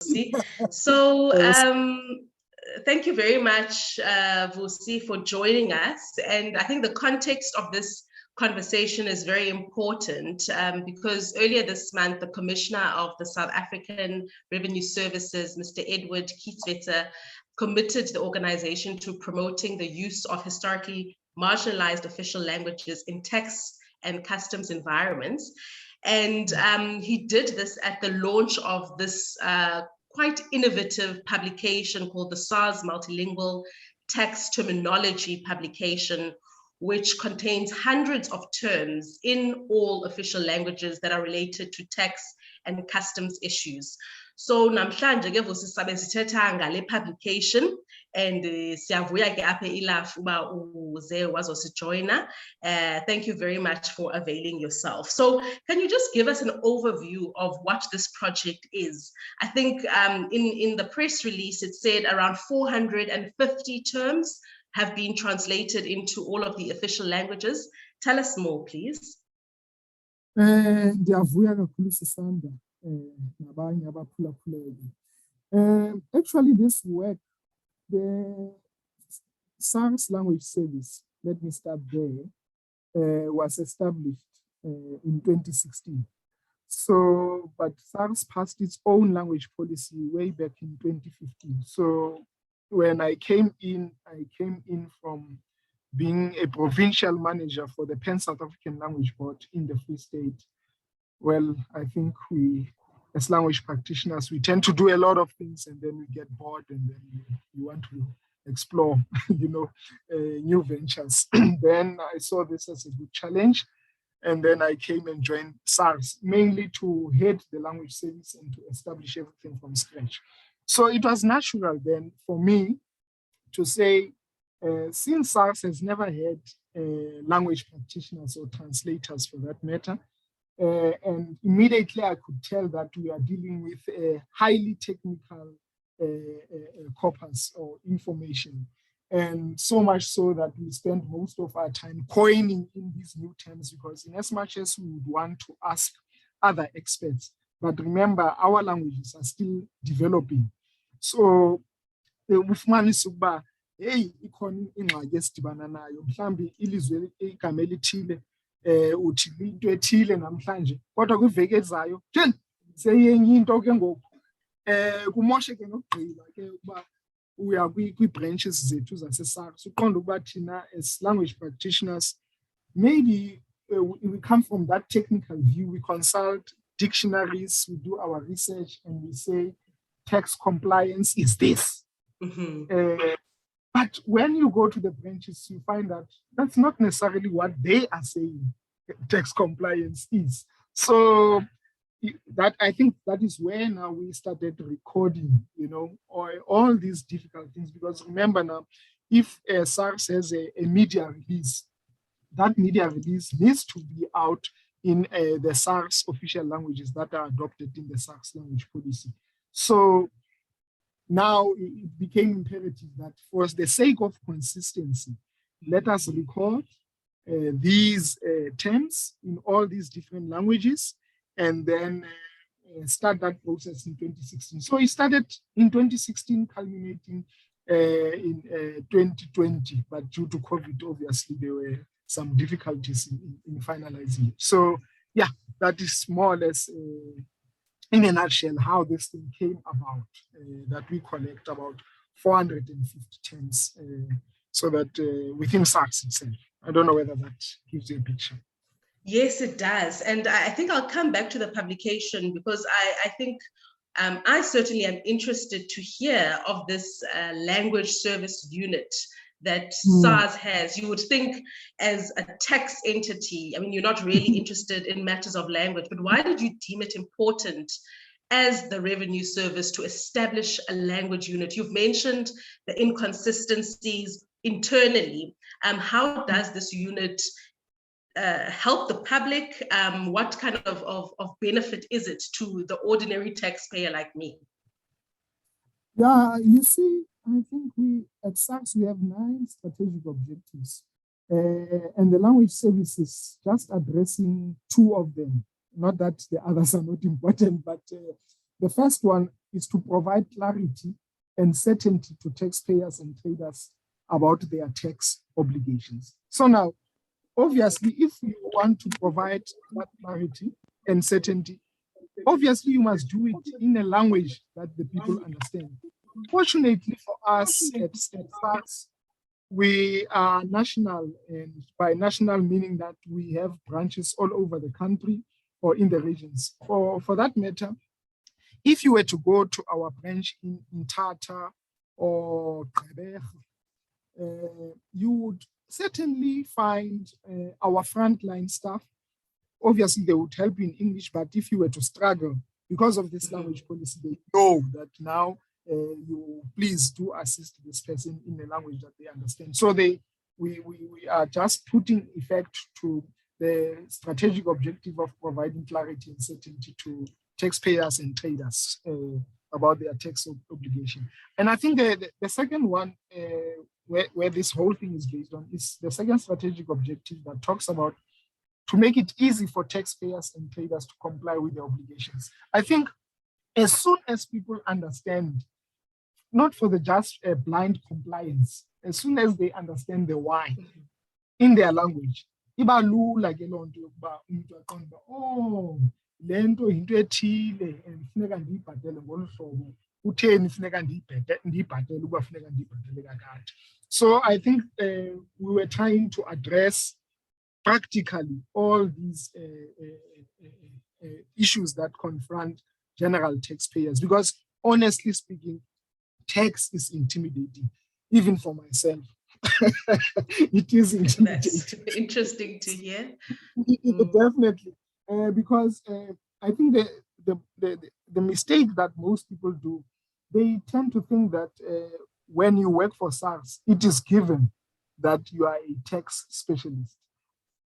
Vusi. So thank you very much, Vusi, for joining us. And I think the context of this conversation is very important because earlier this month, the Commissioner of the South African Revenue Services, Mr. Edward Kieswetter, committed the organization to promoting the use of historically marginalized official languages in tax and customs environments. And he did this at the launch of this quite innovative publication called the SARS Multilingual Tax Terminology publication, which contains hundreds of terms in all official languages that are related to tax and customs issues. So namhlanje ke Vusi sabe sithetha ngale publication and siyavuya ke apha iLAF uba uze wazosijoina. Thank you very much for availing yourself. So can you just give us an overview of what this project is? I think in the press release it said around 450 terms have been translated into all of the official languages. Tell us more, please. Ndiyavuya kakhulu Sisanda nabanye abaphulaphuleki. Actually, this work, the SARS language service, let me start there, was established in 2016. So, but SARS passed its own language policy way back in 2015. So when I came in from being a provincial manager for the Pan-South African Language Board in the Free State. Well, I think we, as language practitioners, we tend to do a lot of things and then we get bored and then we want to explore, new ventures. Then I saw this as a good challenge. And then I came and joined SARS, mainly to head the language service and to establish everything from scratch. So it was natural then for me to say, since SARS has never had language practitioners or translators for that matter, and immediately I could tell that we are dealing with a highly technical corpus or information. And so much so that we spend most of our time coining in these new terms, because in as much as we would want to ask other experts, but remember, our languages are still developing. So, hey, ikhona ingxaki esidibana nayo mhlambi ilizwe igama elithile uthi into ethile namhlanje kodwa kwiveki ezayo nje seyenye into ke ngoku kumoshe ke nokugqila ke ukuba uya kwi-branches zethu zase-SARS uqonda ukuba thina as language practitioners maybe we come from that technical view, we consult dictionaries, we do our research and we say tax compliance is this. But when you go to the branches, you find that that's not necessarily what they are saying tax compliance is. So that I think that is where now we started recording, all these difficult things. Because remember now, if SARS has a media release, that media release needs to be out in the SARS official languages that are adopted in the SARS language policy. So now it became imperative that for the sake of consistency, let us record these terms in all these different languages and then start that process in 2016. So it started in 2016, culminating in 2020, but due to COVID, obviously, there were some difficulties in finalizing it. So yeah, that is more or less in a nutshell, how this thing came about, that we collect about 450 terms, so that within SARS itself. I don't know whether that gives you a picture. Yes, it does. And I think I'll come back to the publication because I think I certainly am interested to hear of this language service unit that SARS has. You would think as a tax entity, I mean, you're not really interested in matters of language, but why did you deem it important as the revenue service to establish a language unit? You've mentioned the inconsistencies internally. How does this unit help the public? What kind of benefit is it to the ordinary taxpayer like me? Yeah, you see, I think we at SARS, we have 9 strategic objectives. And the language service is just addressing 2 of them. Not that the others are not important, but The first one is to provide clarity and certainty to taxpayers and traders about their tax obligations. So now, obviously, if you want to provide that clarity and certainty, obviously you must do it in a language that the people understand. Fortunately for us at SARS, we are national, and by national meaning that we have branches all over the country or in the regions. For that matter, if you were to go to our branch in Tata or Gqeberha, you would certainly find our frontline staff. Obviously, they would help you in English, but if you were to struggle because of this language policy, they know that now you please do assist this person in a language that they understand. So we are just putting effect to the strategic objective of providing clarity and certainty to taxpayers and traders about their tax obligation. And I think the second one, where this whole thing is based on, is the second strategic objective that talks about to make it easy for taxpayers and traders to comply with their obligations. I think as soon as people understand, not for the just blind compliance, as soon as they understand the why in their language, iba lula ke loo nto yokuba umuntu aqonda oh le nto yinto ethile and funeka ndiyibhatele ngolu hlobo, utheni funeka ndiyibhatele ukuba funeka ndiyibhatele kakade. So I think we were trying to address practically all these issues that confront general taxpayers, because honestly speaking, tax is intimidating, even for myself. It is intimidating. That's interesting to hear. Definitely, because I think the mistake that most people do, they tend to think that when you work for SARS, it is given that you are a tax specialist.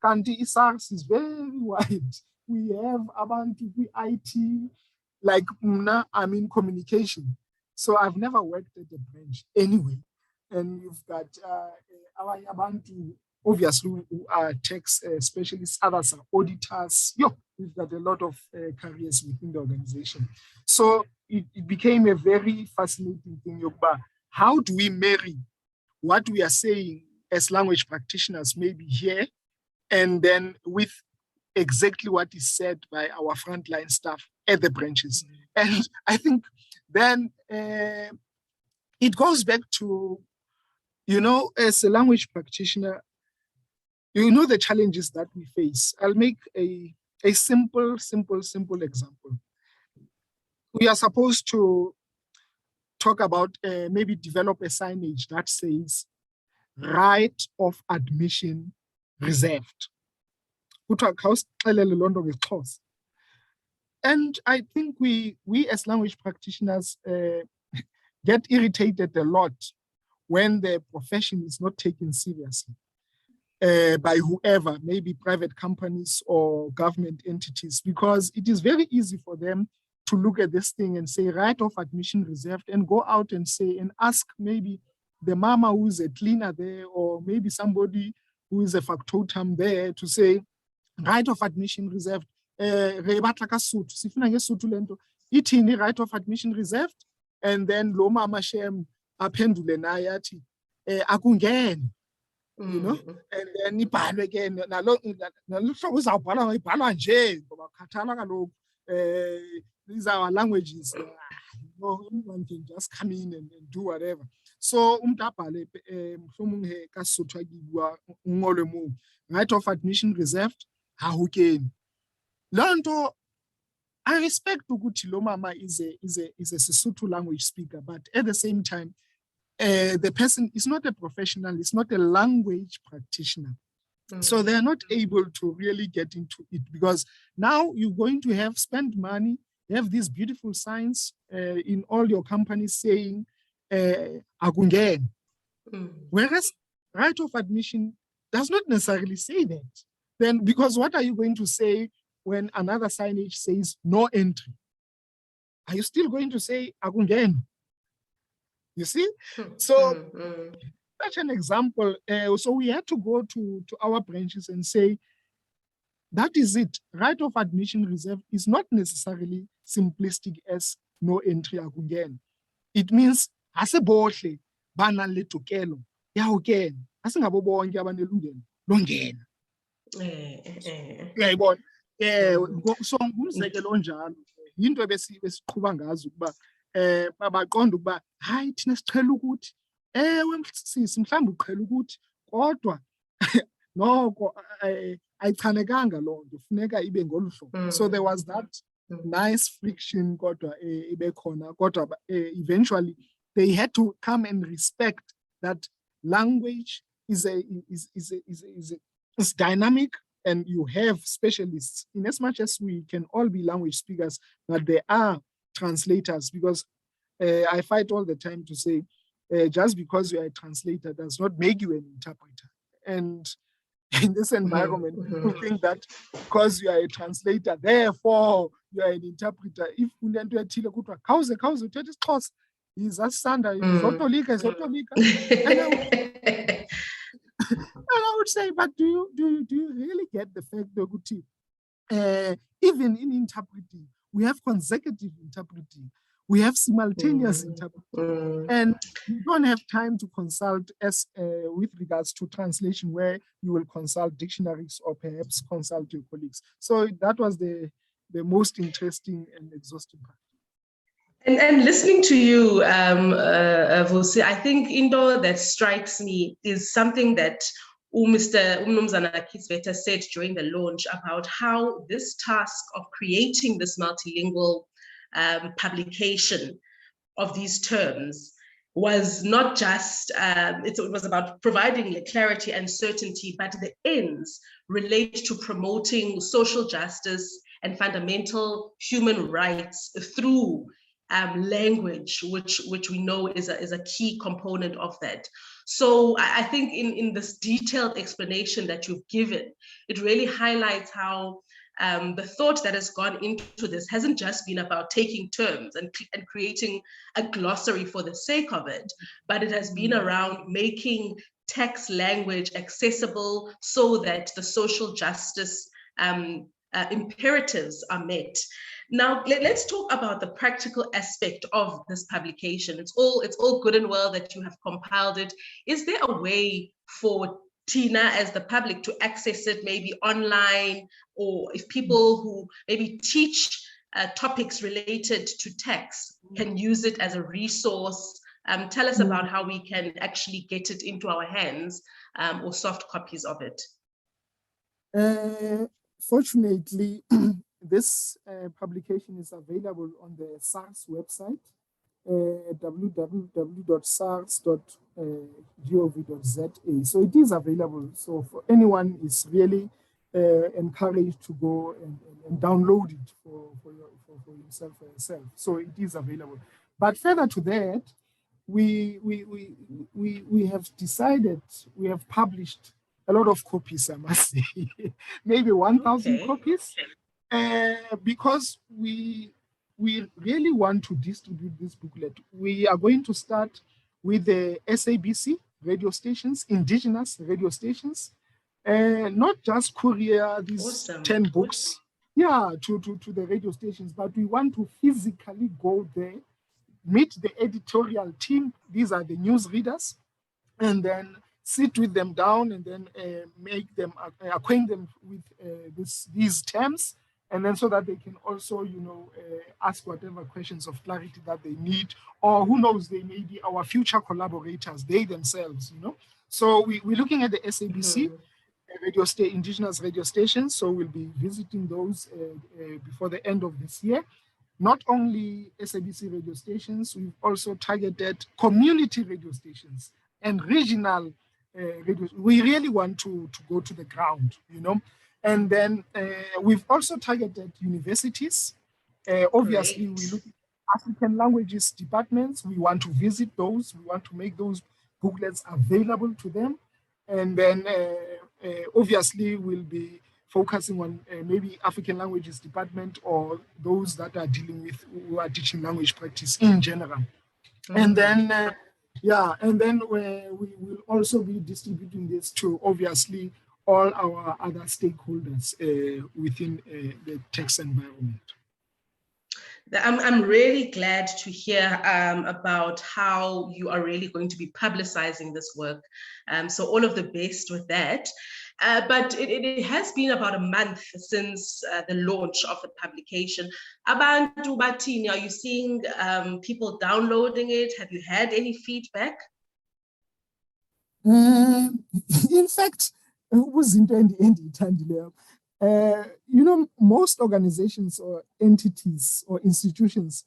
Kanti SARS is very wide. We have abantu IT, like I'm in communication. So I've never worked at the branch anyway. And you've got our abantu, obviously, who are tax specialists, others are auditors. We've got a lot of careers within the organization. So it became a very fascinating thing. How do we marry what we are saying as language practitioners maybe here, and then with exactly what is said by our frontline staff at the branches? And I think then it goes back to, as a language practitioner, the challenges that we face. I'll make a simple example. We are supposed to talk about maybe develop a signage that says right of admission reserved. And I think we as language practitioners get irritated a lot when the profession is not taken seriously by whoever, maybe private companies or government entities, because it is very easy for them to look at this thing and say right of admission reserved, and go out and say and ask maybe the mama who is a cleaner there, or maybe somebody who is a factotum there, to say right of admission reserved. Sifuna ngeSotho lento ithini right of admission reserved, and then lo mama shem aphendule naye athi akungeni, and then ibhalwe ke nalo hlobo uzawubhala ibhalwa nje ngoba khathala kaloku these are our languages. Anyone can just come in and do whatever. So umuntu abhale mhlawumbe kaSotho akibua ungolwe mo right of admission reserved hahukeni. Lonto, I respect ukuthi lo mama is a Sesotho language speaker, but at the same time, the person is not a professional, is not a language practitioner. So they're not able to really get into it, because now you're going to spend money, you have these beautiful signs in all your companies saying akungeni. Whereas right of admission does not necessarily say that. Then, because what are you going to say when another signage says no entry? Are you still going to say akungeni? You see? So such an example. So we had to go to our branches and say, that is it. Right of admission reserved is not necessarily simplistic as no entry akungena. It means asebohle banale tokelo yawukena asingabo bonke abanelungelo longena. Uyayibona? So ngumzekelo onjalo into ebesiqhuba ngazo ukuba babaqonda ukuba hayi thina siqhela ukuthi ewe sisi mhlawumbe uqhela ukuthi kodwa noko ayichanekanga loo nto funeka ibe ngolu hlobo. So there was that nice friction kodwa ibe khona kodwa eventually they had to come and respect that language is dynamic, and you have specialists in as much as we can all be language speakers, but there are translators, because I fight all the time to say just because you are a translator does not make you an interpreter. And in this environment, people think that because you are a translator, therefore you are an interpreter. If unento ethile kuthiwa khawuze uthetha isiXhosa, yiza Sisanda, zotolika. And I would say, but do you really get the fact that even in interpreting, we have consecutive interpreting, we have simultaneous interpreting, and you don't have time to consult as with regards to translation, where you will consult dictionaries or perhaps consult your colleagues. So that was the most interesting and exhausting part. And listening to you, Vusi, I think into that strikes me is something that Mr. Umnumzana Kisveta said during the launch about how this task of creating this multilingual publication of these terms was not just, it was about providing clarity and certainty, but the ends relate to promoting social justice and fundamental human rights through language, which we know is a key component of that. So I think in this detailed explanation that you've given, it really highlights how the thought that has gone into this hasn't just been about taking terms and creating a glossary for the sake of it, but it has been around making text language accessible so that the social justice imperatives are met. Now, let's talk about the practical aspect of this publication. It's all good and well that you have compiled it. Is there a way for Tina as the public to access it, maybe online, or if people who maybe teach topics related to text can use it as a resource? Tell us about how we can actually get it into our hands or soft copies of it. Fortunately, this publication is available on the SARS website, www.sars.gov.za. So it is available. So for anyone is really encouraged to go and download it for himself or herself. So it is available. But further to that, we have decided, we have published a lot of copies, I must say, maybe 1,000 copies, because we really want to distribute this booklet. We are going to start with the SABC radio stations, indigenous radio stations, not just courier these 10 books, to the radio stations, but we want to physically go there, meet the editorial team. These are the news readers, and then sit with them down and then make them acquaint them with these terms, and then so that they can also, ask whatever questions of clarity that they need, or who knows, they may be our future collaborators, they themselves, So we're looking at the SABC indigenous radio stations, so we'll be visiting those before the end of this year. Not only SABC radio stations, we've also targeted community radio stations and regional radio. We really want to go to the ground, And then we've also targeted universities. Obviously, we look at African languages departments. We want to visit those. We want to make those booklets available to them. And then obviously, we'll be focusing on maybe African languages department or those that are dealing with, who are teaching language practice in general. And then, we will also be distributing this to, obviously, all our other stakeholders within the text environment. I'm really glad to hear about how you are really going to be publicizing this work. So all of the best with that. But it has been about a month since the launch of the publication. Abantu bathini, are you seeing people downloading it? Have you had any feedback? In fact, most organizations or entities or institutions,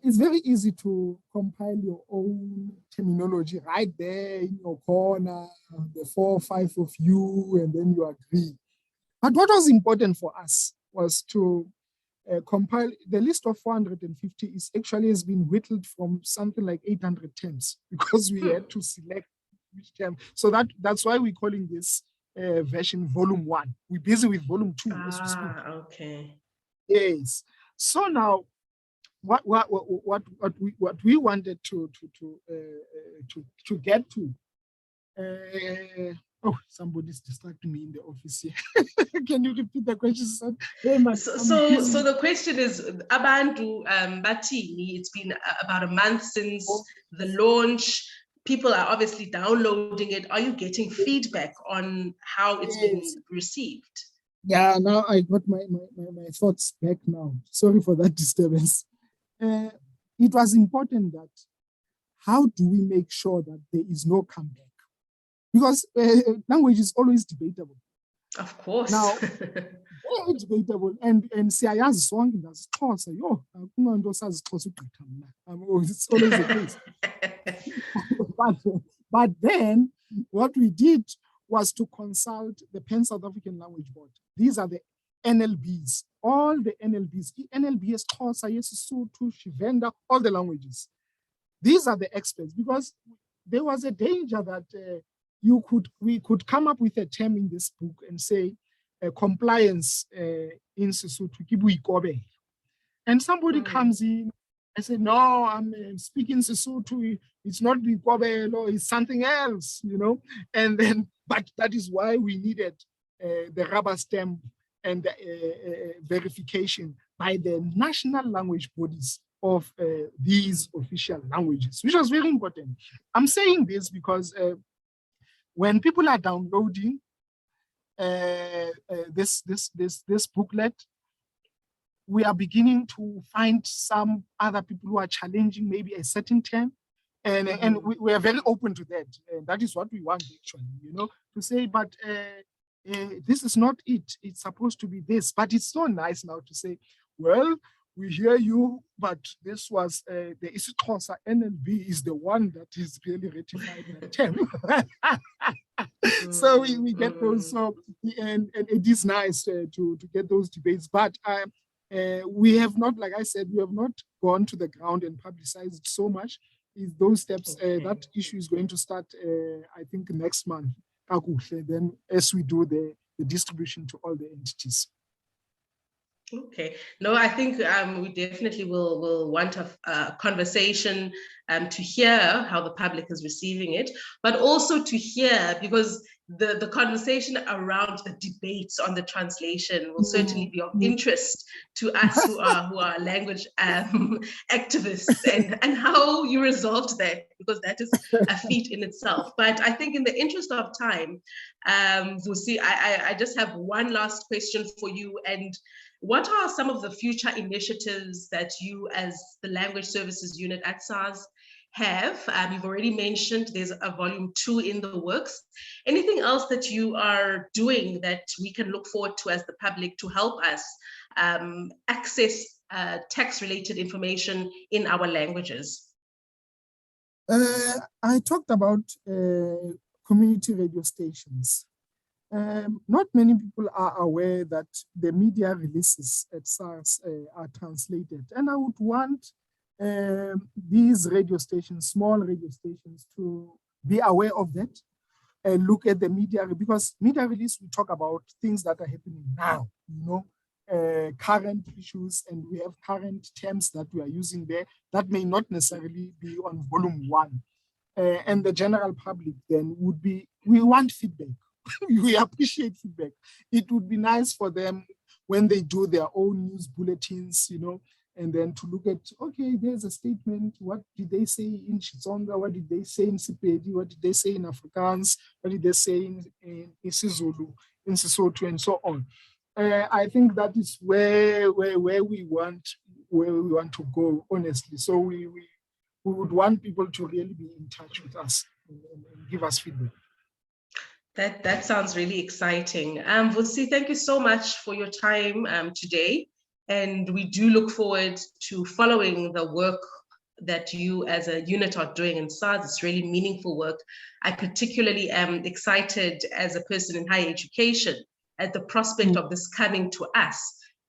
it's very easy to compile your own terminology right there in your corner, the 4 or 5 of you, and then you agree. But what was important for us was to compile the list of 450 is actually has been whittled from something like 800 terms because we had to select which term. So that's why we're calling this version volume 1. We're busy with volume 2 as we speak. Okay. Yes. So now, what we wanted to get to. Oh, somebody's distracting me in the office here. Can you repeat the question? So the question is, Abantu Batini, it's been about a month since the launch. People are obviously downloading it. Are you getting feedback on how it's been received? Yeah, now I got my thoughts back now. Sorry for that disturbance. It was important that how do we make sure that there is no comeback? Because language is always debatable. Of course. Now, very debatable. And siyayazi sonke ngasiXhosa, yo, akunanto saziXhosa ugqitha mna. It's always the case. But then what we did was to consult the Pan South African Language Board. These are the NLBs, all the NLBs. NLB is Xhosa, Sesotho, Shivenda, all the languages. These are the experts, because there was a danger that we could come up with a term in this book and say compliance in Sesotho, and somebody comes in and say, no, I'm speaking Sesotho, it's not Bikobelo, it's something else, and then, but that is why we needed the rubber stamp and the verification by the national language bodies of these official languages, which was very important. I'm saying this because when people are downloading this booklet, we are beginning to find some other people who are challenging maybe a certain term, and we are very open to that. And that is what we want, actually, to say, but this is not it. It's supposed to be this. But it's so nice now to say, well, we hear you, but this was the isiXhosa NLB is the one that is really ratified that term. So we get those. So and it is nice to get those debates. But we have not, like I said, we have not gone to the ground and publicized it so much. Is those steps that issue is going to start, I think, next month. Then as we do the distribution to all the entities. Okay. No, I think we definitely will want a conversation to hear how the public is receiving it, but also to hear, because the conversation around the debates on the translation will certainly be of interest to us who are language activists, and how you resolved that, because that is a feat in itself. But I think in the interest of time, Vusi, I just have one last question for you. And what are some of the future initiatives that you, as the Language Services Unit at SARS, have? You've already mentioned there's a volume 2 in the works. Anything else that you are doing that we can look forward to as the public to help us access tax-related information in our languages? I talked about community radio stations. Not many people are aware that the media releases at SARS are translated. And I would want these radio stations, small radio stations, to be aware of that and look at the media, because media release, we talk about things that are happening now, current issues, and we have current terms that we are using there that may not necessarily be on volume 1. And the general public then would be, we want feedback. We appreciate feedback. It would be nice for them when they do their own news bulletins, and then to look at, okay, there's a statement. What did they say in Xitsonga? What did they say in Sepedi? What did they say in Afrikaans? What did they say in isiZulu, in Sesotho, and so on? I think that is where we want to go, honestly. So we would want people to really be in touch with us and give us feedback. That sounds really exciting. Vusi, thank you so much for your time today. And we do look forward to following the work that you as a unit are doing in SARS. It's really meaningful work. I particularly am excited as a person in higher education at the prospect of this coming to us,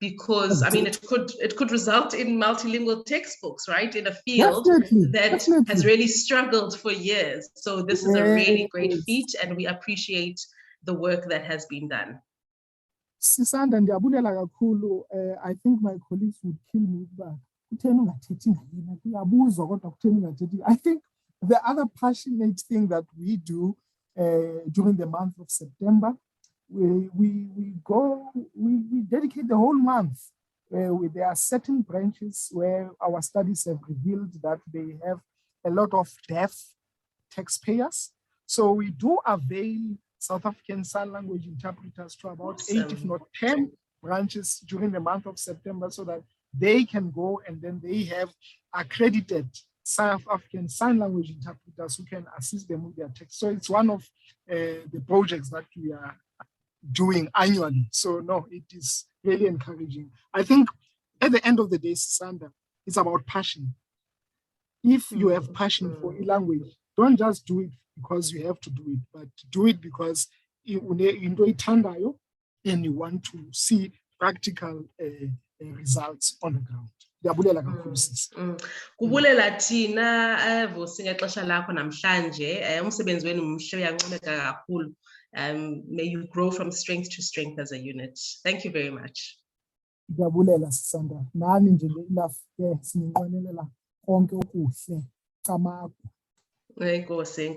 because I mean, it could result in multilingual textbooks, right? In a field that has really struggled for years. So this is a really great feat, and we appreciate the work that has been done. Sisanda, ndiyabulela kakhulu. I think my colleagues would kill me, but I think the other passionate thing that we do during the month of September, we dedicate the whole month. There are certain branches where our studies have revealed that they have a lot of deaf taxpayers. So we do avail South African Sign Language interpreters to about 8, if not 10 branches during the month of September, so that they can go and then they have accredited South African Sign Language interpreters who can assist them with their text. So it's one of the projects that we are doing annually. So no, it is really encouraging. I think at the end of the day, Sisanda, it's about passion. If you have passion for a language, don't just do it because you have to do it, but do it because you and you want to see practical results on the ground. Kubulela thina Vusi ngexesha lakho namhlanje, umsebenzi wenu mhle uyancomeka kakhulu. May you grow from strength to strength as a unit. Thank you very much. Ndiyabulela Sisanda. Nani nje enough ke sininqwenelela konke okuhle. Camagu. Enkosi.